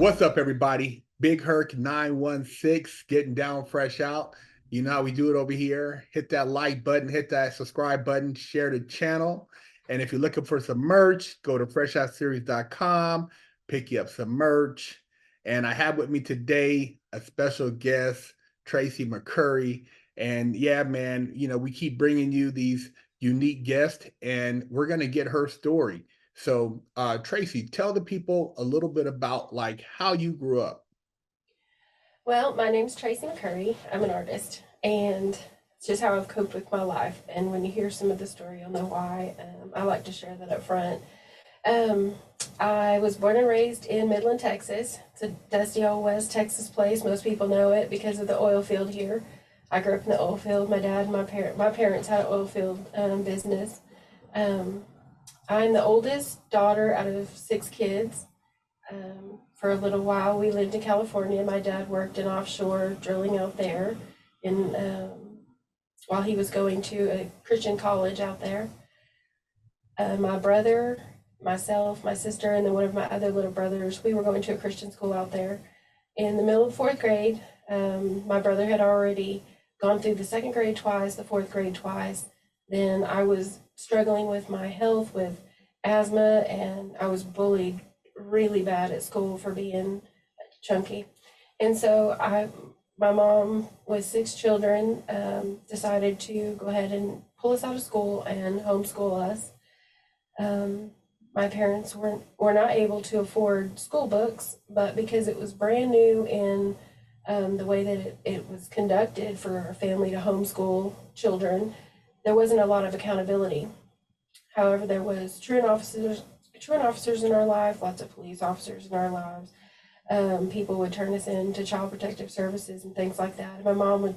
What's up, everybody? Big Herc 916 getting down fresh out. You know how we do it over here. Hit that like button, hit that subscribe button, share the channel. And if you're looking for some merch, go to freshoutseries.com, pick you up some merch. And I have with me today a special guest, Tracy McCurry. And yeah, man, we keep bringing you these unique guests, and we're going to get her story. So, Tracy, tell the people a little bit about like how you grew up. Well, my name's Tracy McCurry. I'm an artist, and it's just how I've coped with my life. And when you hear some of the story, you'll know why. I like to share that up front. Um, I was born and raised in Midland, Texas. It's a dusty old West Texas place. Most people know it because of the oil field here. I grew up in the oil field. My dad and my parents had an oil field business. Um, I'm the oldest daughter out of six kids. For a little while, we lived in California. My dad worked in offshore drilling out there, in while he was going to a Christian college out there. My brother, myself, my sister, and then one of my other little brothers, we were going to a Christian school out there. In the middle of fourth grade, my brother had already gone through the second grade twice, the fourth grade twice. Then I was struggling with my health, with asthma, and I was bullied really bad at school for being chunky. And so my mom with six children decided to go ahead and pull us out of school and homeschool us. My parents were not able to afford school books, but because it was brand new in the way that it was conducted for a family to homeschool children, there wasn't a lot of accountability. However, there was truant officers in our life, lots of police officers in our lives. People would turn us in to child protective services and things like that. My mom would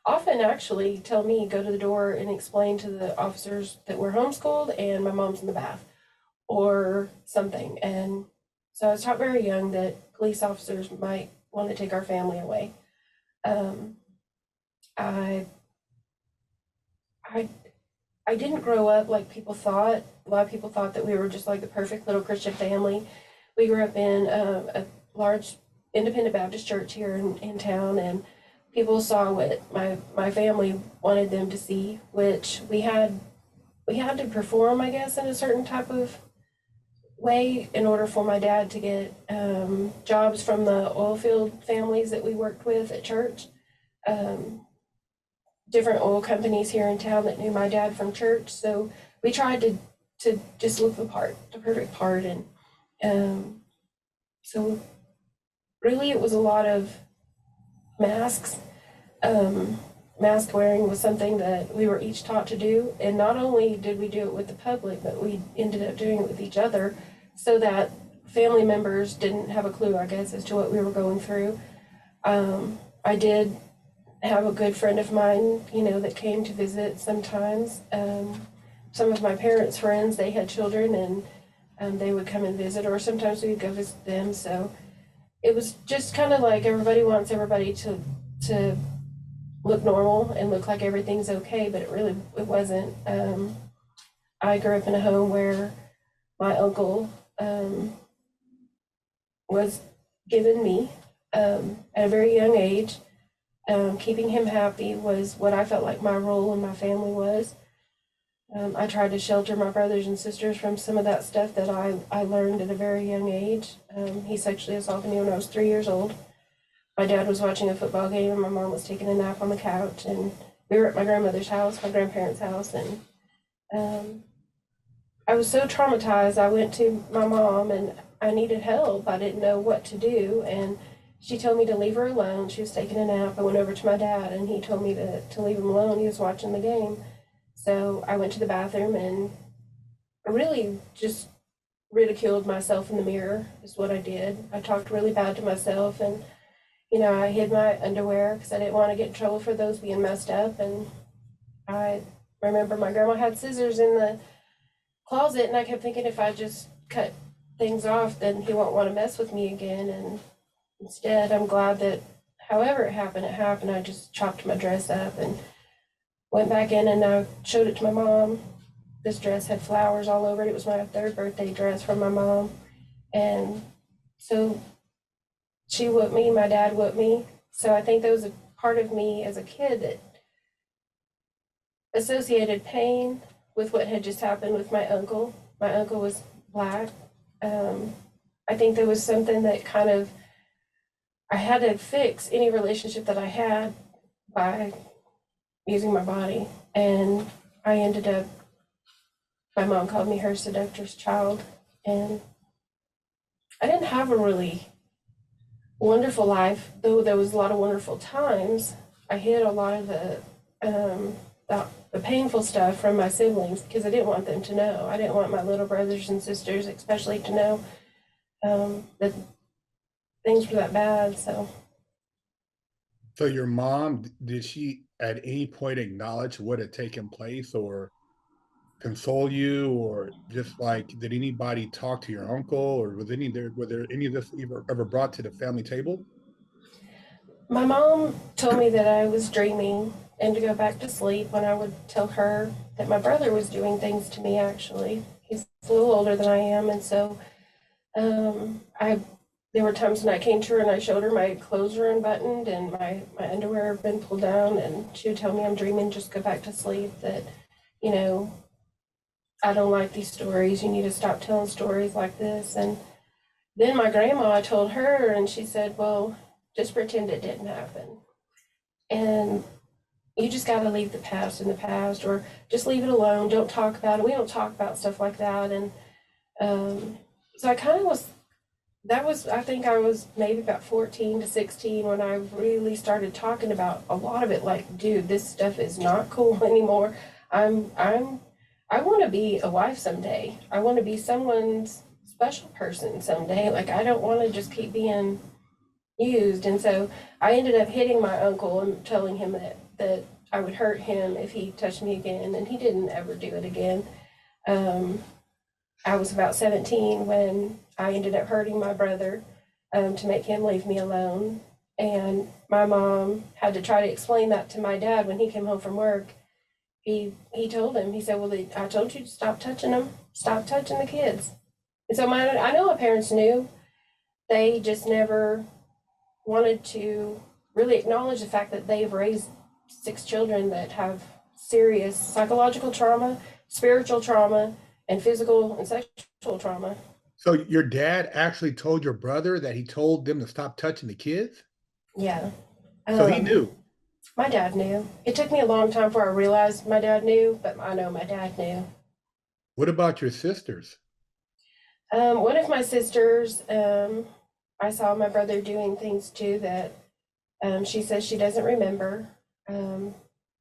often actually tell me, go to the door and explain to the officers that we're homeschooled and my mom's in the bath or something. And so I was taught very young that police officers might want to take our family away. Um, I, I I didn't grow up like people thought. A lot of people thought that we were just like the perfect little Christian family. We grew up in a large independent Baptist church here in town, and people saw what my family wanted them to see, which we had to perform, I guess, in a certain type of way in order for my dad to get jobs from the oil field families that we worked with at church. Um, Different oil companies here in town that knew my dad from church. So we tried to just look the part, the perfect part. And so really it was a lot of masks. Mask wearing was something that we were each taught to do. And not only did we do it with the public, but we ended up doing it with each other so that family members didn't have a clue, I guess, as to what we were going through. I did have a good friend of mine, that came to visit sometimes. Some of my parents' friends, they had children, and they would come and visit, or sometimes we would go visit them. So it was just kind of like everybody wants everybody to look normal and look like everything's okay, but it wasn't. I grew up in a home where my uncle was given me at a very young age. Keeping him happy was what I felt like my role in my family was. I tried to shelter my brothers and sisters from some of that stuff that I learned at a very young age. He sexually assaulted me when I was 3 years old. My dad was watching a football game and my mom was taking a nap on the couch, and we were at my grandmother's house, my grandparents' house, and I was so traumatized. I went to my mom and I needed help. I didn't know what to do, and she told me to leave her alone. She was taking a nap. I went over to my dad and he told me to leave him alone. He was watching the game. So I went to the bathroom and I really just ridiculed myself in the mirror is what I did. I talked really bad to myself, and I hid my underwear because I didn't want to get in trouble for those being messed up. And I remember my grandma had scissors in the closet, and I kept thinking if I just cut things off, then he won't want to mess with me again. And instead, I'm glad that however it happened, I just chopped my dress up and went back in, and I showed it to my mom. This dress had flowers all over it. It was my third birthday dress from my mom. And so she whooped me, my dad whooped me. So I think there was a part of me as a kid that associated pain with what had just happened with my uncle. My uncle was black. Um, I think there was something that kind of, I had to fix any relationship that I had by using my body. And I ended up, my mom called me her seductress child. And I didn't have a really wonderful life, though there was a lot of wonderful times. I hid a lot of um, the painful stuff from my siblings because I didn't want them to know. I didn't want my little brothers and sisters, especially, to know that things were that bad. So So your mom, did she at any point acknowledge what had taken place or console you, or just like did anybody talk to your uncle, or was any there were there any of this ever brought to the family table? my mom told me that I was dreaming and to go back to sleep when I would tell her that my brother was doing things to me. Actually, he's a little older than I am, and so I there were times when I came to her and I showed her my clothes were unbuttoned and my underwear had been pulled down, and she would tell me I'm dreaming, just go back to sleep, that, you know, I don't like these stories. You need to stop telling stories like this. And then my grandma, I told her, and she said, well, just pretend it didn't happen. And you just got to leave the past in the past, or just leave it alone. Don't talk about it. We don't talk about stuff like that. And so I kind of was, that was, I think I was maybe about 14 to 16 when I really started talking about a lot of it. Like, dude, this stuff is not cool anymore. I'm I want to be a wife someday. I want to be someone's special person someday. Like, I don't want to just keep being used. And so I ended up hitting my uncle and telling him that I would hurt him if he touched me again, and he didn't ever do it again. Um, I was about 17 when I ended up hurting my brother to make him leave me alone. And my mom had to try to explain that to my dad when he came home from work. He told him, he said, well, I told you to stop touching them, stop touching the kids. And so I know my parents knew. They just never wanted to really acknowledge the fact that they've raised 6 children that have serious psychological trauma, spiritual trauma, and physical and sexual trauma. So your dad actually told your brother that he told them to stop touching the kids? Yeah. So he Um, knew. my dad knew. It took me a long time before I realized my dad knew, but I know my dad knew. What about your sisters? One of my sisters, I saw my brother doing things too that she says she doesn't remember. Um,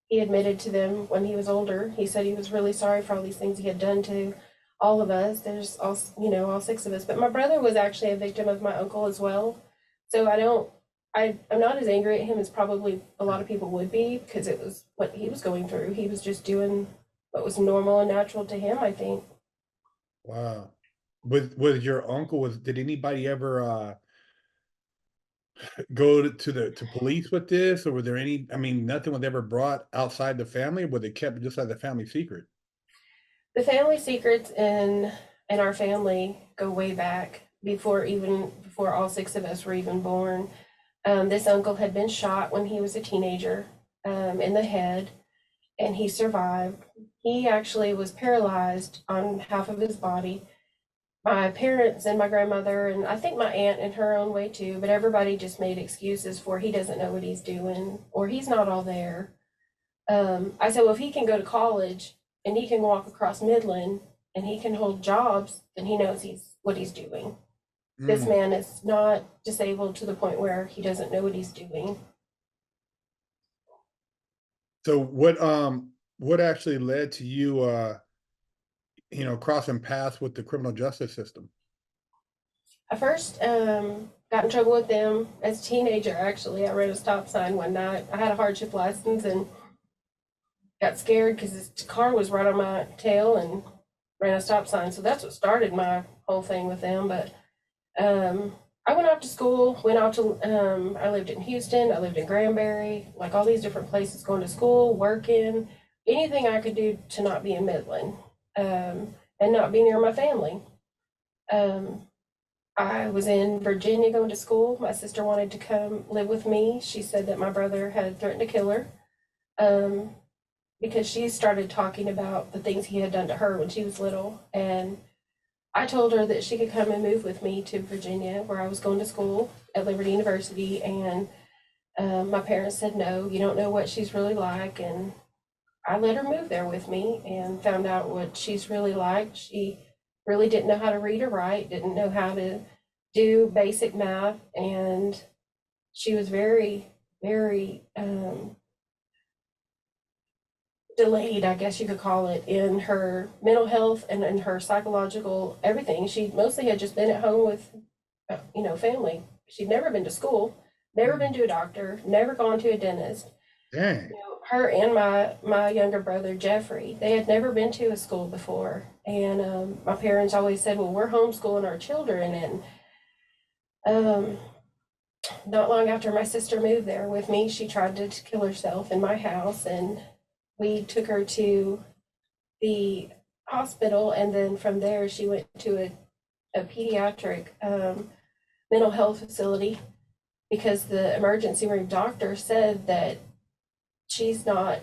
he admitted to them when he was older. He said he was really sorry for all these things he had done to all of us. There's all, all 6 of us. But my brother was actually a victim of my uncle as well. So I'm not as angry at him as probably a lot of people would be, because it was what he was going through. He was just doing what was normal and natural to him, I think. Wow. With your uncle, was did anybody ever go to the to police with this, or were there any, I mean, nothing was ever brought outside the family, or were they kept just as a family secret? The family secrets in our family go way back before all 6 of us were even born. This uncle had been shot when he was a teenager in the head, and he survived. He actually was paralyzed on half of his body. My parents and my grandmother, and I think my aunt in her own way too, but everybody just made excuses for he doesn't know what he's doing or he's not all there. I said, well, if he can go to college and he can walk across Midland and he can hold jobs, then he knows what he's doing. This Mm. man is not disabled to the point where he doesn't know what he's doing. So what actually led to you crossing paths with the criminal justice system? I first got in trouble with them as a teenager. Actually, I ran a stop sign one night. I had a hardship license and got scared because this car was right on my tail and ran a stop sign. So that's what started my whole thing with them. But um, I went off to school, I lived in Houston, I lived in Granbury, like all these different places, going to school, working, anything I could do to not be in Midland and not be near my family. Um, I was in Virginia going to school. My sister wanted to come live with me. She said that my brother had threatened to kill her, um, because she started talking about the things he had done to her when she was little. And I told her that she could come and move with me to Virginia, where I was going to school at Liberty University. And my parents said, no, you don't know what she's really like. And I let her move there with me and found out what she's really like. She really didn't know how to read or write, didn't know how to do basic math, and she was very, very delayed, I guess you could call it, in her mental health and in her psychological everything. She mostly had just been at home with, family. She'd never been to school, never been to a doctor, never gone to a dentist. Dang. Her and my younger brother Jeffrey, they had never been to a school before, and my parents always said, "Well, we're homeschooling our children." And um, not long after my sister moved there with me, she tried to kill herself in my house, and we took her to the hospital, and then from there she went to a pediatric mental health facility because the emergency room doctor said that she's not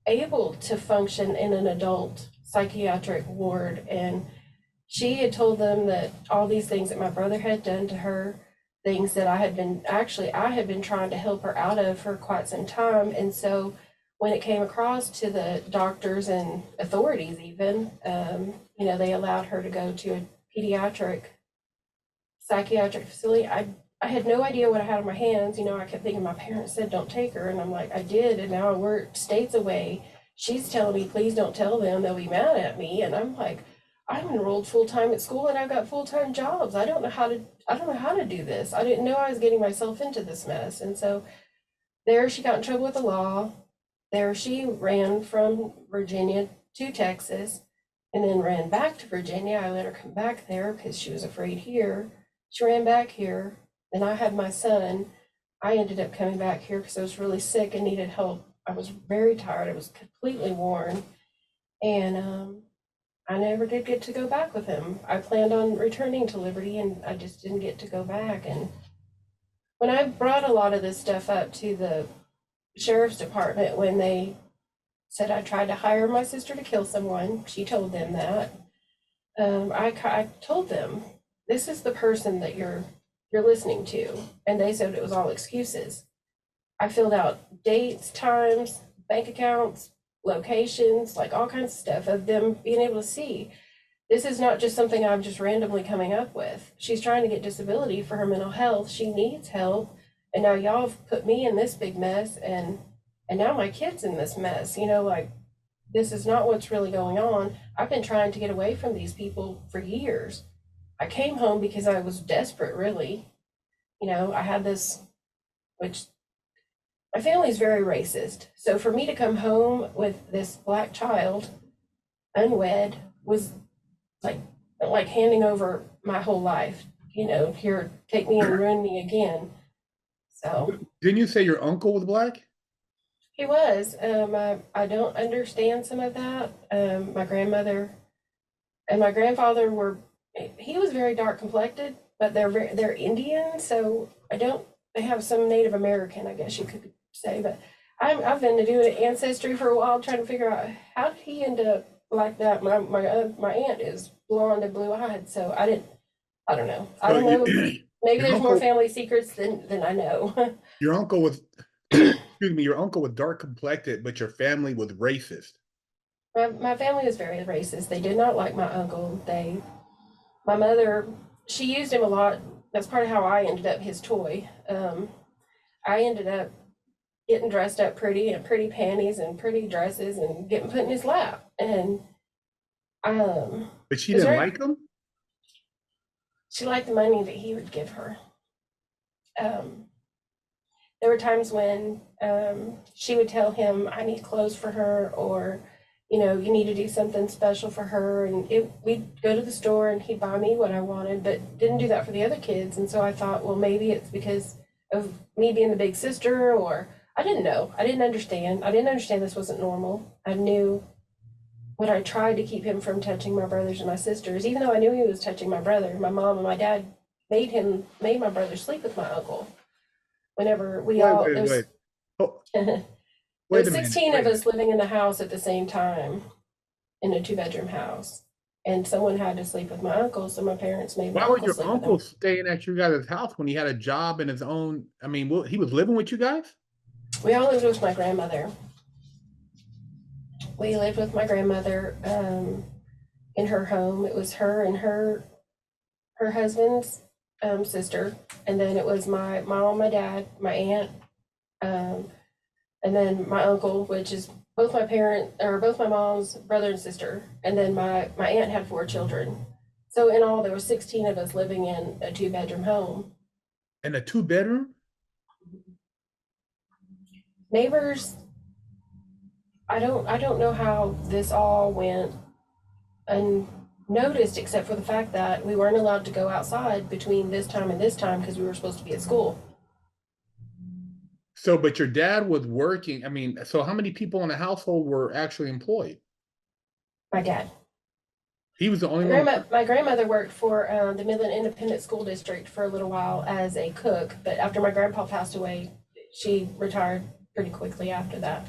able to function in an adult psychiatric ward. And she had told them that all these things that my brother had done to her, things that I had been trying to help her out of for quite some time. And so when it came across to the doctors and authorities, even, they allowed her to go to a pediatric psychiatric facility. I had no idea what I had on my hands. I kept thinking my parents said don't take her, and I'm like, I did, and now we're states away. She's telling me, please don't tell them, they'll be mad at me. And I'm like, I'm enrolled full time at school and I've got full time jobs. I don't know how to do this. I didn't know I was getting myself into this mess. And so there she got in trouble with the law. There she ran from Virginia to Texas and then ran back to Virginia. I let her come back there because she was afraid here. She ran back here. Then I had my son. I ended up coming back here because I was really sick and needed help. I was very tired. I was completely worn. And I never did get to go back with him. I planned on returning to Liberty and I just didn't get to go back. And when I brought a lot of this stuff up to the sheriff's department, when they said I tried to hire my sister to kill someone, she told them that. I told them, this is the person that you're listening to. And they said it was all excuses. I filled out dates, times, bank accounts, locations, like all kinds of stuff of them being able to see. This is not just something I'm just randomly coming up with. She's trying to get disability for her mental health. She needs help. And now y'all have put me in this big mess, and now my kid's in this mess. Like, this is not what's really going on. I've been trying to get away from these people for years. I came home because I was desperate, really. I had this, which my family's very racist. So for me to come home with this black child, unwed, was like handing over my whole life. Here, take me and ruin me again. So Didn't you say your uncle was black? he was. I don't understand some of that. My grandmother and my grandfather were. He was very dark complected, but they're Indian, so I don't. They have some Native American, I guess you could say. But I've been doing ancestry for a while, trying to figure out how did he end up like that. My aunt is blonde and blue eyed, so I didn't. I don't know. I don't know. Maybe Your there's more uncle, family secrets than I know. your uncle was, excuse me, your uncle was dark complected, but your family was racist. My family was very racist. They did not like my uncle. My mother, she used him a lot. That's part of how I ended up his toy. I ended up getting dressed up pretty and pretty panties and pretty dresses and getting put in his lap. And But she was didn't very, like him? she liked the money that he would give her. Um, there were times when she would tell him, I need clothes for her, or, you need to do something special for her. And we'd go to the store and he'd buy me what I wanted, but didn't do that for the other kids. And so I thought, well, maybe it's because of me being the big sister, or I didn't know. I didn't understand. I didn't understand this wasn't normal. I knew but I tried to keep him from touching my brothers and my sisters, even though I knew he was touching my brother. My mom and my dad made my brother sleep with my uncle. Whenever we Wait, all wait, wait. Oh, there wait was a minute. 16 Wait of a us minute. living in the house at the same time in a 2-bedroom house, and someone had to sleep with my uncle, so my parents made my Why was uncle your sleep with uncle him. staying at you guys' house when he had a job in his own? I mean, he was living with you guys? We all lived with my grandmother. We lived with my grandmother in her home. It was her and her husband's sister, and then it was my mom, my dad, my aunt, um, and then my uncle, which is both my mom's brother and sister, and then my aunt had 4 children. So in all, there were 16 of us living in a 2-bedroom home. In a two-bedroom? Neighbors, I don't know how this all went unnoticed, except for the fact that we weren't allowed to go outside between this time and this time because we were supposed to be at school. So, but your dad was working. I mean, so how many people in the household were actually employed? My dad. He was the only one. My grandmother worked for the Midland Independent School District for a little while as a cook, but after my grandpa passed away, she retired pretty quickly after that.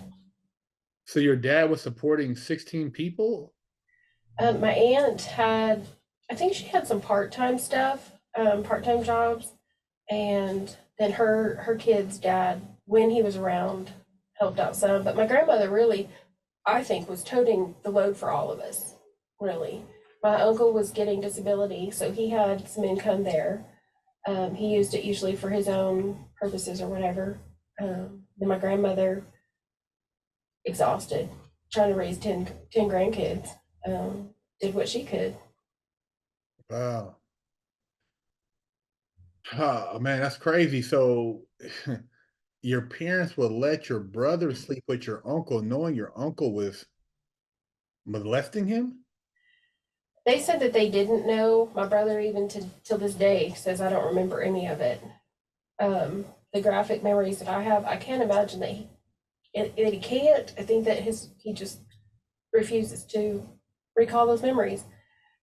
So your dad was supporting 16 people? My aunt had, I think she had some part-time stuff, part-time jobs, and then her kid's dad, when he was around, helped out some. But my grandmother really, I think, was toting the load for all of us, really. My uncle was getting disability, so he had some income there. He used it usually for his own purposes or whatever. Then my grandmother, exhausted, trying to raise 10 grandkids, did what she could. Wow. Oh, man, that's crazy. So your parents would let your brother sleep with your uncle, knowing your uncle was molesting him? They said that they didn't know. My brother, even till this day, says I don't remember any of it. The graphic memories that I have, I can't imagine that he can't. I think that he just refuses to recall those memories.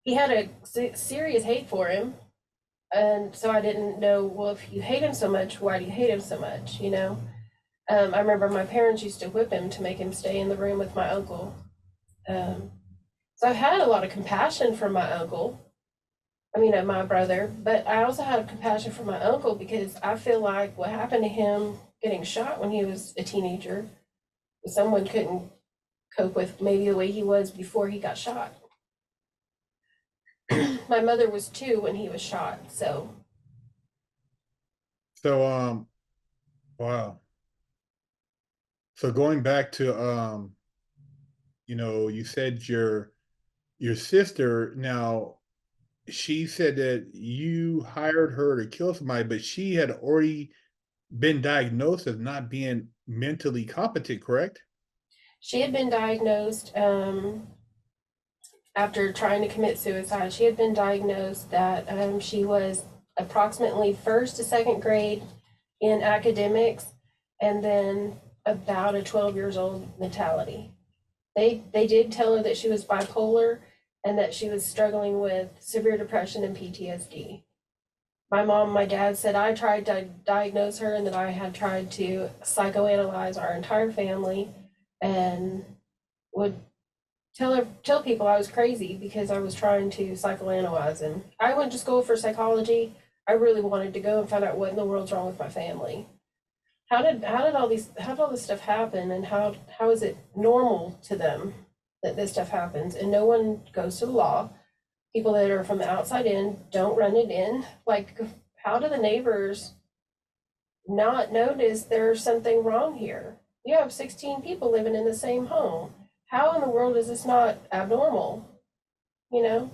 He had a serious hate for him, and so I didn't know. Well, if you hate him so much, why do you hate him so much? You know. I remember my parents used to whip him to make him stay in the room with my uncle. Um, so I've had a lot of compassion for my uncle. I mean, my brother, but I also have compassion for my uncle because I feel like what happened to him getting shot when he was a teenager, someone couldn't cope with maybe the way he was before he got shot. My mother was 2 when he was shot, so So, wow. So going back to, you said your sister now, she said that you hired her to kill somebody, but she had already been diagnosed as not being mentally competent, correct? she had been diagnosed after trying to commit suicide. She had been diagnosed that she was approximately first to second grade in academics, and then about a 12 years old mentality. They did tell her that she was bipolar and that she was struggling with severe depression and PTSD. My mom and my dad said I tried to diagnose her and that I had tried to psychoanalyze our entire family and would tell people I was crazy because I was trying to psychoanalyze him. I went to school for psychology. I really wanted to go and find out what in the world's wrong with my family. How did all this stuff happen, and how is it normal to them that this stuff happens and no one goes to the law? People that are from the outside in don't run it in. Like, how do the neighbors not notice there's something wrong here? You have 16 people living in the same home. How in the world is this not abnormal? You know?